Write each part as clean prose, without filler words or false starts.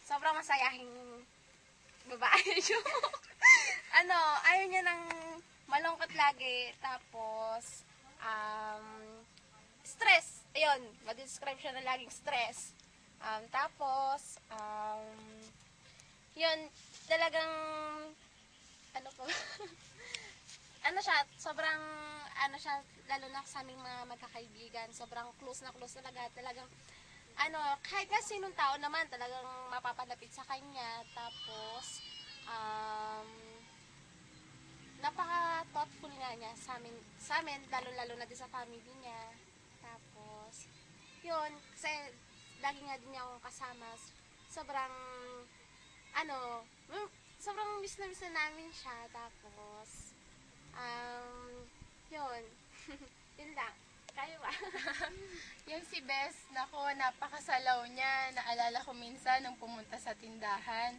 sobrang masayahing babae yun. Ayaw niya ng malungkot lagi. Tapos, stress. Ayun, ma-describe siya na laging stress. Tapos, yun, talagang, sobrang, lalo na sa aming mga magkakaibigan, sobrang close na close talaga, talagang, kahit nga sinong tao naman, talagang mapapalapit sa kanya, tapos, napaka-thoughtful nga niya sa amin, lalo na din sa family niya, tapos, yun, kasi, lagi nga din niya akong kasama, sobrang, sobrang miss na namin siya, tapos, yun. Yun lang. Kayo ba? Yung si Bes, nako, napakasalaw niya. Naalala ko minsan nung pumunta sa tindahan.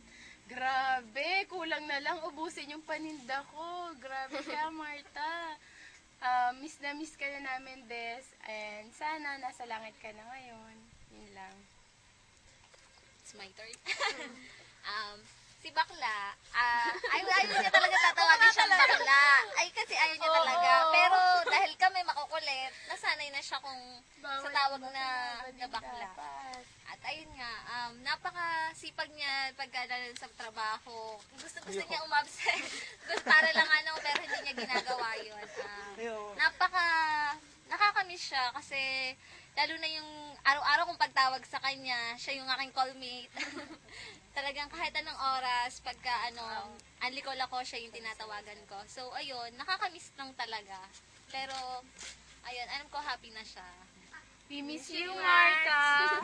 Grabe, kulang na lang ubusin yung paninda ko. Grabe siya, Marta. Miss na miss ka na namin, Bes. And sana nasa langit ka na ngayon. Yun lang. It's my turn. Si Bakla, ayaw niya talaga tatawagin siyang Bakla. Ay, kasi ayaw niya talaga. Pero dahil kami makukulit, nasanay na siya kung sa tawag na Bakla. At ayun nga, napakasipag niya pagkadalan sa trabaho. Gusto niya umabsent. Para lang pero hindi niya ginagawa yun. Nakakamiss siya kasi lalo na yung araw-araw kong pagtawag sa kanya, siya yung aking callmate. Talagang kahit anong oras, pagka anlikol ako, siya yung tinatawagan ko. So, ayun, nakakamiss lang talaga. Pero, ayun, alam ko happy na siya. We miss you, Marta!